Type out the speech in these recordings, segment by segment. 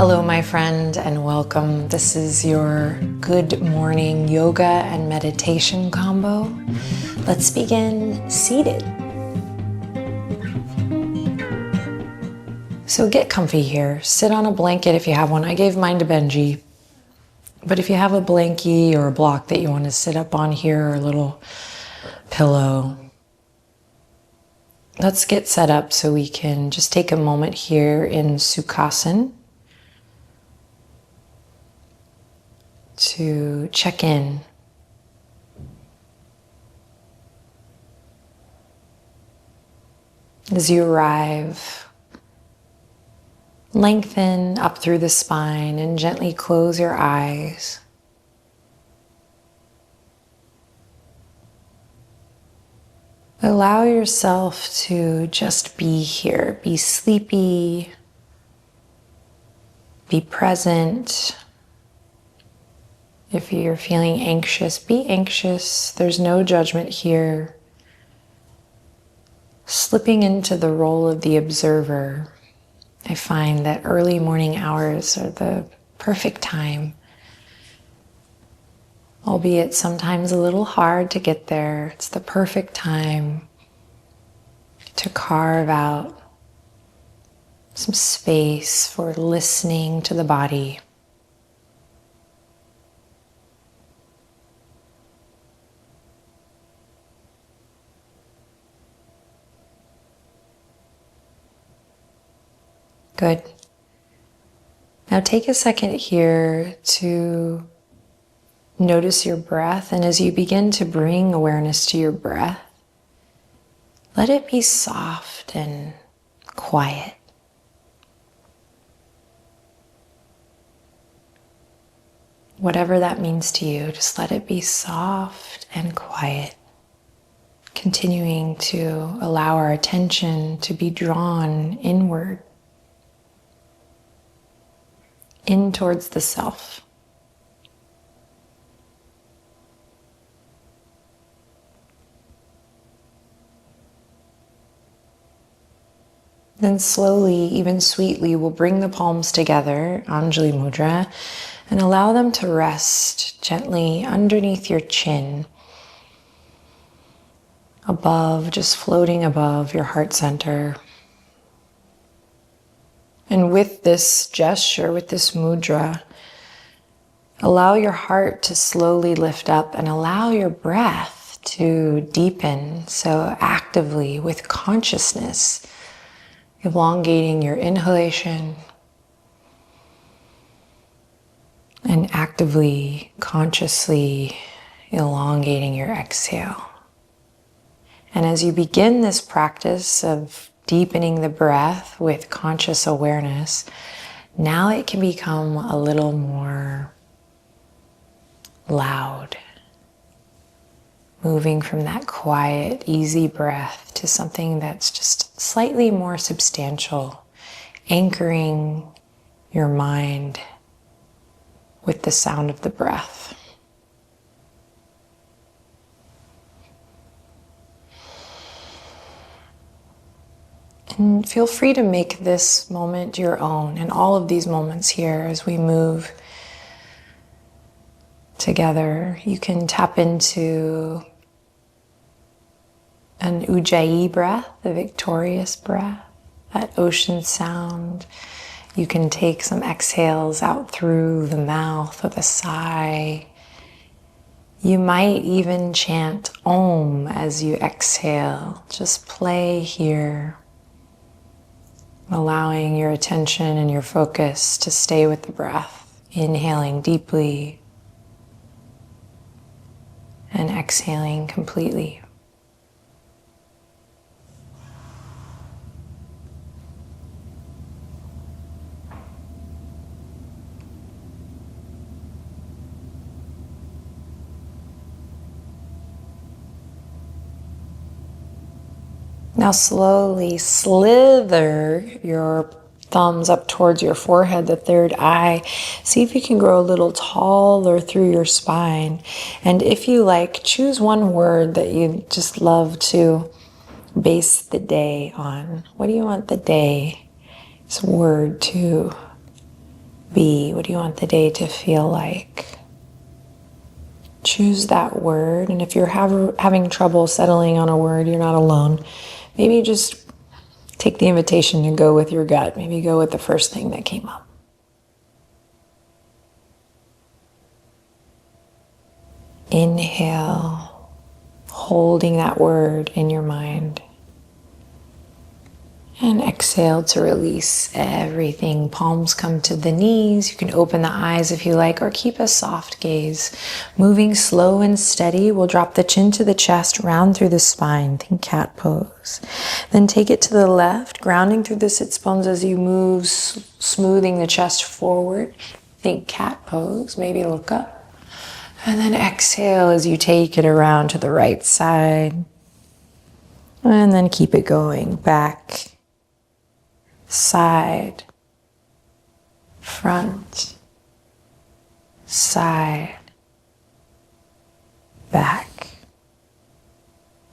Hello, my friend, and welcome. This is your good morning yoga and meditation combo. Let's begin seated. So get comfy here. Sit on a blanket if you have one. I gave mine to Benji. But if you have a blankie or a block that you want to sit up on here, or a little pillow, let's get set up so we can just take a moment here in Sukhasana to check in. As you arrive, lengthen up through the spine and gently close your eyes. Allow yourself to just be here, be sleepy, be present. If you're feeling anxious, be anxious. There's no judgment here. Slipping into the role of the observer. I find that early morning hours are the perfect time, albeit sometimes a little hard to get there. It's the perfect time to carve out some space for listening to the body. Good. Now take a second here to notice your breath, and as you begin to bring awareness to your breath, let it be soft and quiet. Whatever that means to you, just let it be soft and quiet. Continuing to allow our attention to be drawn inward, in towards the self. Then slowly, even sweetly, we'll bring the palms together, Anjali Mudra, and allow them to rest gently underneath your chin, above, just floating above your heart center. And with this gesture, with this mudra, allow your heart to slowly lift up and allow your breath to deepen. So actively, with consciousness, elongating your inhalation and actively, consciously elongating your exhale. And as you begin this practice of deepening the breath with conscious awareness, now it can become a little more loud. Moving from that quiet, easy breath to something that's just slightly more substantial, anchoring your mind with the sound of the breath. And feel free to make this moment your own, and all of these moments here as we move together. You can tap into an ujjayi breath, the victorious breath, that ocean sound. You can take some exhales out through the mouth with a sigh. You might even chant Om as you exhale. Just play here, allowing your attention and your focus to stay with the breath, inhaling deeply and exhaling completely. Now slowly slither your thumbs up towards your forehead, the third eye. See if you can grow a little taller through your spine. And if you like, choose one word that you just love to base the day on. What do you want the day's word to be? What do you want the day to feel like? Choose that word. And if you're having trouble settling on a word, you're not alone. Maybe just take the invitation to go with your gut. Maybe go with the first thing that came up. Inhale, holding that word in your mind. And exhale to release everything. Palms come to the knees. You can open the eyes if you like, or keep a soft gaze. Moving slow and steady, we'll drop the chin to the chest, round through the spine. Think cat pose. Then take it to the left, grounding through the sits bones as you move, smoothing the chest forward. Think cat pose, maybe look up. And then exhale as you take it around to the right side. And then keep it going back. Side, front, side, back,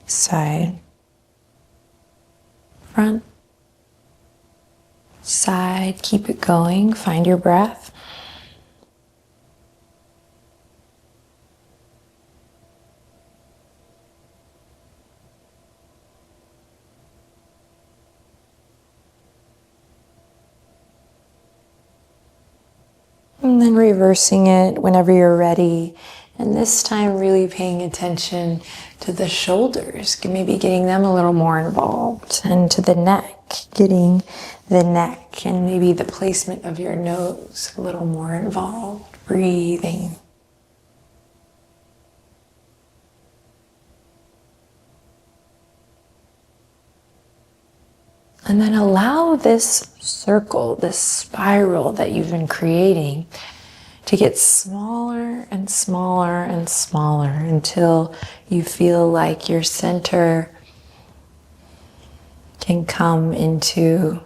side, front, side. Keep it going. Find your breath. And then reversing it whenever you're ready. And this time really paying attention to the shoulders, maybe getting them a little more involved. And to the neck, getting the neck and maybe the placement of your nose a little more involved. Breathing. And then allow this circle, this spiral that you've been creating to get smaller and smaller and smaller until you feel like your center can come into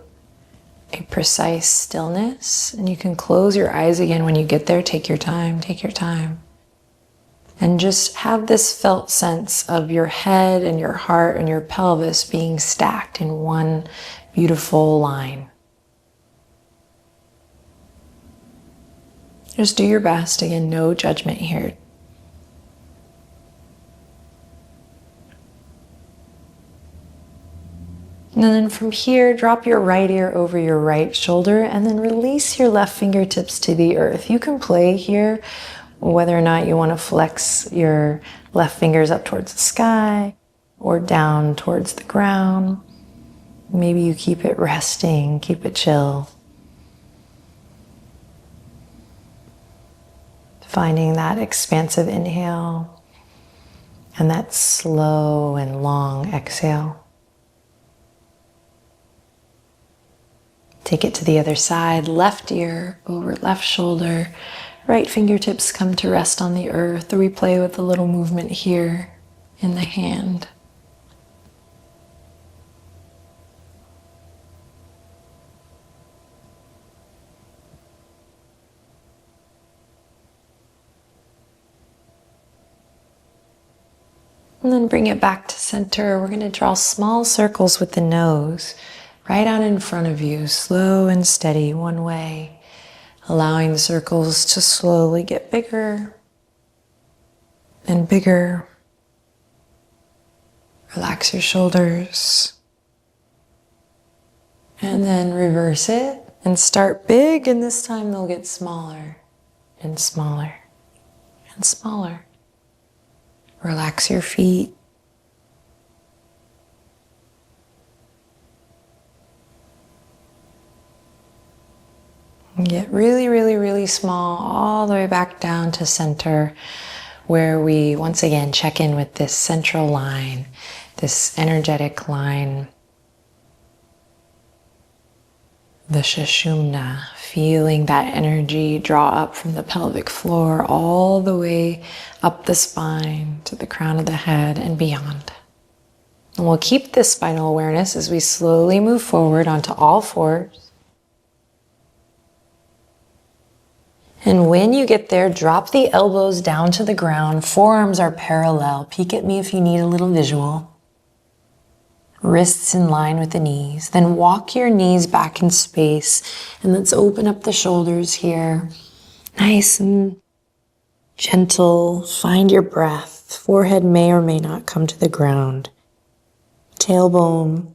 a precise stillness. And you can close your eyes again when you get there. Take your time, take your time. And just have this felt sense of your head and your heart and your pelvis being stacked in one beautiful line. Just do your best. Again, no judgment here. And then from here, drop your right ear over your right shoulder and then release your left fingertips to the earth. You can play here whether or not you want to flex your left fingers up towards the sky or down towards the ground. Maybe you keep it resting, keep it chill. Finding that expansive inhale and that slow and long exhale. Take it to the other side, left ear over left shoulder. Right fingertips come to rest on the earth, or we play with a little movement here in the hand. And then bring it back to center. We're going to draw small circles with the nose right out in front of you, slow and steady, one way. Allowing the circles to slowly get bigger and bigger. Relax your shoulders. And then reverse it and start big, and this time they'll get smaller and smaller and smaller. Relax your feet. And get really, really, really small all the way back down to center, where we once again check in with this central line, this energetic line, the Sushumna, feeling that energy draw up from the pelvic floor all the way up the spine to the crown of the head and beyond. And we'll keep this spinal awareness as we slowly move forward onto all fours. And when you get there, drop the elbows down to the ground. Forearms are parallel. Peek at me if you need a little visual. Wrists in line with the knees. Then walk your knees back in space. And let's open up the shoulders here. Nice and gentle. Find your breath. Forehead may or may not come to the ground. Tailbone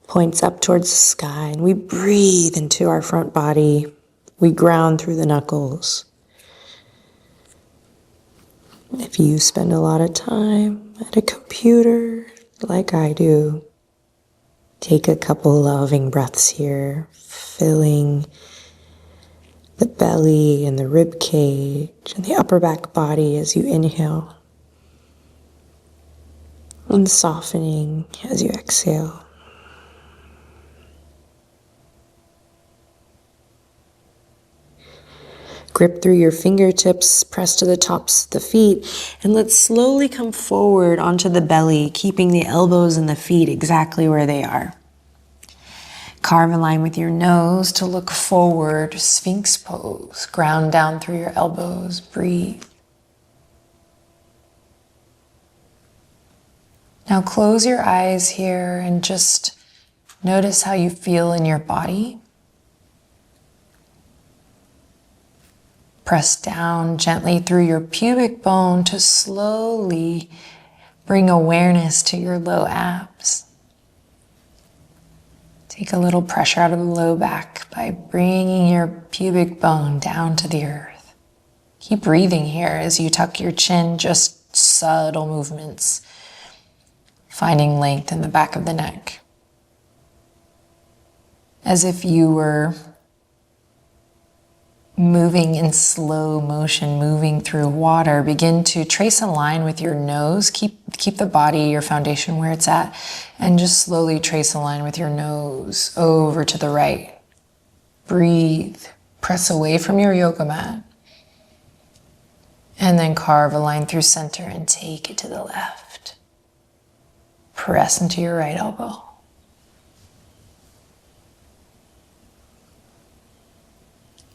points up towards the sky. And we breathe into our front body. We ground through the knuckles. If you spend a lot of time at a computer like I do, take a couple loving breaths here, filling the belly and the rib cage and the upper back body as you inhale, and softening as you exhale. Grip through your fingertips, press to the tops of the feet, and let's slowly come forward onto the belly, keeping the elbows and the feet exactly where they are. Carve a line with your nose to look forward, Sphinx pose. Ground down through your elbows, breathe. Now close your eyes here and just notice how you feel in your body. Press down gently through your pubic bone to slowly bring awareness to your low abs. Take a little pressure out of the low back by bringing your pubic bone down to the earth. Keep breathing here as you tuck your chin, just subtle movements, finding length in the back of the neck. As if you were moving in slow motion, moving through water, begin to trace a line with your nose. Keep the body, your foundation where it's at, and just slowly trace a line with your nose over to the right. Breathe. Press away from your yoga mat. And then carve a line through center and take it to the left. Press into your right elbow.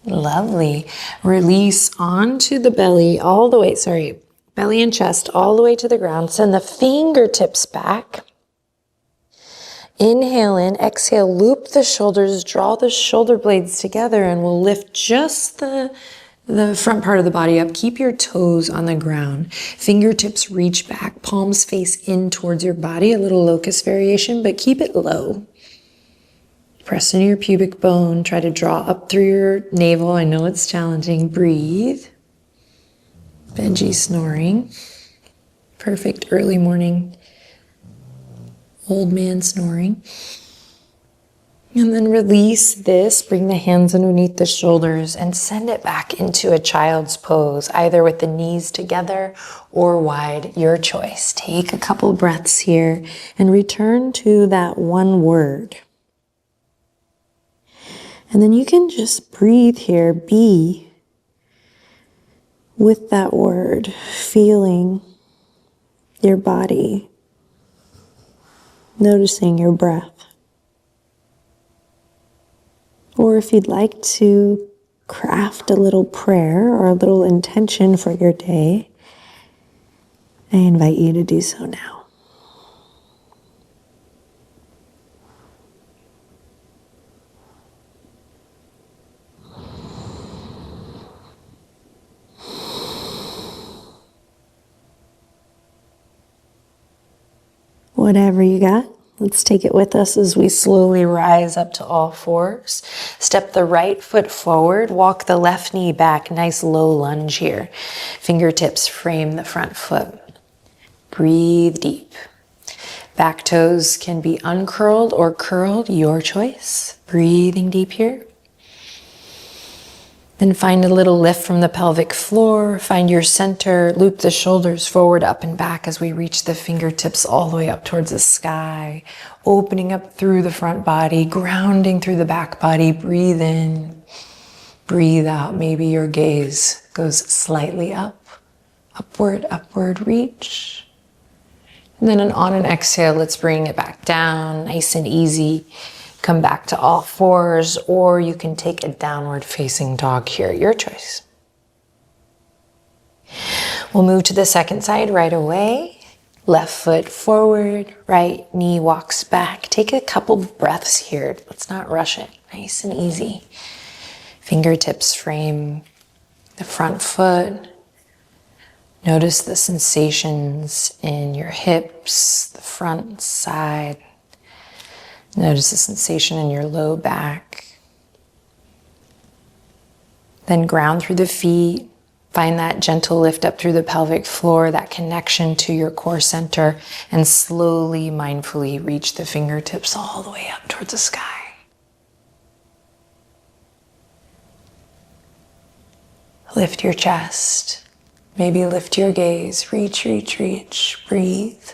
Lovely. Release onto the belly all the way, belly and chest all the way to the ground. Send the fingertips back. Inhale in, exhale, loop the shoulders, draw the shoulder blades together, and we'll lift just the front part of the body up. Keep your toes on the ground. Fingertips reach back, palms face in towards your body, a little locust variation, but keep it low. Press into your pubic bone. Try to draw up through your navel. I know it's challenging. Breathe. Benji snoring. Perfect early morning. Old man snoring. And then release this. Bring the hands underneath the shoulders and send it back into a child's pose, either with the knees together or wide, your choice. Take a couple breaths here and return to that one word. And then you can just breathe here, be with that word, feeling your body, noticing your breath. Or if you'd like to craft a little prayer or a little intention for your day, I invite you to do so now. Whatever you got, let's take it with us as we slowly rise up to all fours. Step the right foot forward, walk the left knee back, nice low lunge here. Fingertips frame the front foot. Breathe deep. Back toes can be uncurled or curled, your choice. Breathing deep here. Then find a little lift from the pelvic floor. Find your center. Loop the shoulders forward, up and back as we reach the fingertips all the way up towards the sky. Opening up through the front body, grounding through the back body. Breathe in, breathe out. Maybe your gaze goes slightly up, upward reach. And then on an exhale, let's bring it back down, nice and easy. Come back to all fours, or you can take a downward facing dog here, your choice. We'll move to the second side right away. Left foot forward, right knee walks back. Take a couple breaths here. Let's not rush it. Nice and easy. Fingertips frame the front foot. Notice the sensations in your hips, the front side. Notice the sensation in your low back. Then ground through the feet. Find that gentle lift up through the pelvic floor, that connection to your core center, and slowly, mindfully reach the fingertips all the way up towards the sky. Lift your chest. Maybe lift your gaze. Reach, reach, reach. Breathe.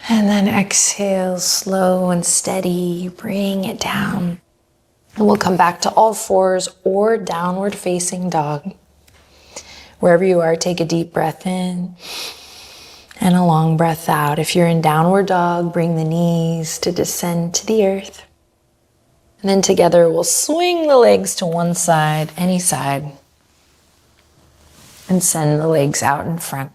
And then exhale, slow and steady. Bring it down. And we'll come back to all fours or downward facing dog. Wherever you are, take a deep breath in and a long breath out. If you're in downward dog, bring the knees to descend to the earth. And then together we'll swing the legs to one side, any side, and send the legs out in front.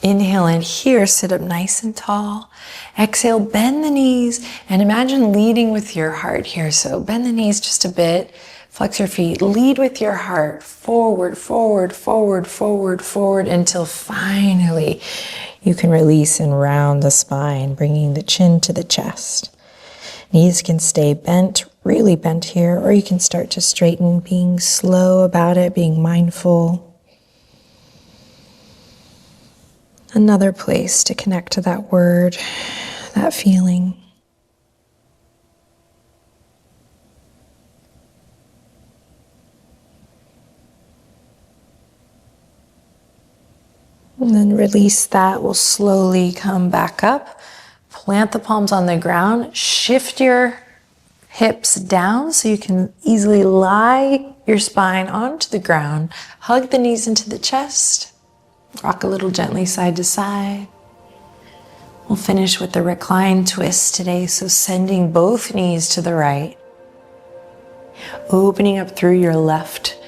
Inhale in here, sit up nice and tall. Exhale, bend the knees and imagine leading with your heart here. So bend the knees just a bit, flex your feet, lead with your heart, forward, forward, forward, forward, forward, until finally you can release and round the spine, bringing the chin to the chest. Knees can stay bent, really bent here, or you can start to straighten, being slow about it, being mindful. Another place to connect to that word, that feeling. And then release that. We'll slowly come back up. Plant the palms on the ground. Shift your hips down so you can easily lie your spine onto the ground. Hug the knees into the chest. Rock a little gently side to side. We'll finish with the recline twist today, so sending both knees to the right. Opening up through your left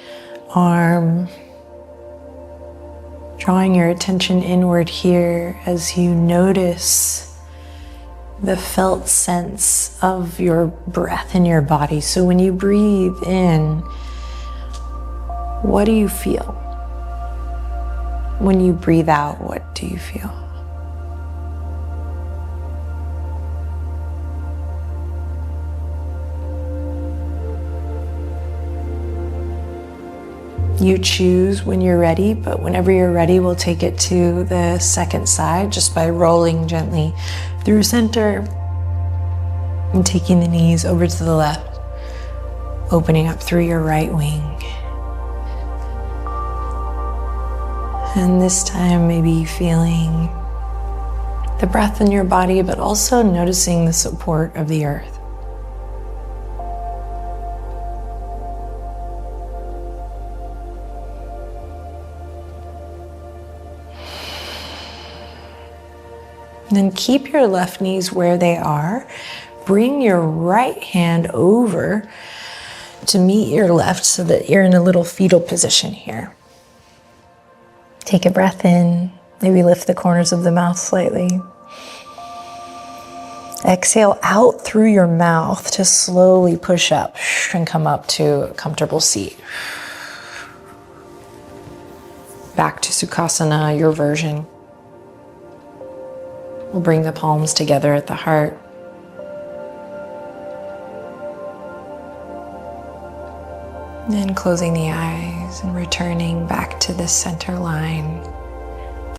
arm. Drawing your attention inward here as you notice the felt sense of your breath in your body. So when you breathe in, what do you feel? When you breathe out, what do you feel? You choose when you're ready, but whenever you're ready, we'll take it to the second side just by rolling gently through center and taking the knees over to the left, opening up through your right wing. And this time, maybe feeling the breath in your body, but also noticing the support of the earth. And then keep your left knees where they are. Bring your right hand over to meet your left so that you're in a little fetal position here. Take a breath in, maybe lift the corners of the mouth slightly. Exhale out through your mouth to slowly push up and come up to a comfortable seat. Back to Sukhasana, your version. We'll bring the palms together at the heart. And closing the eyes and returning back to the center line.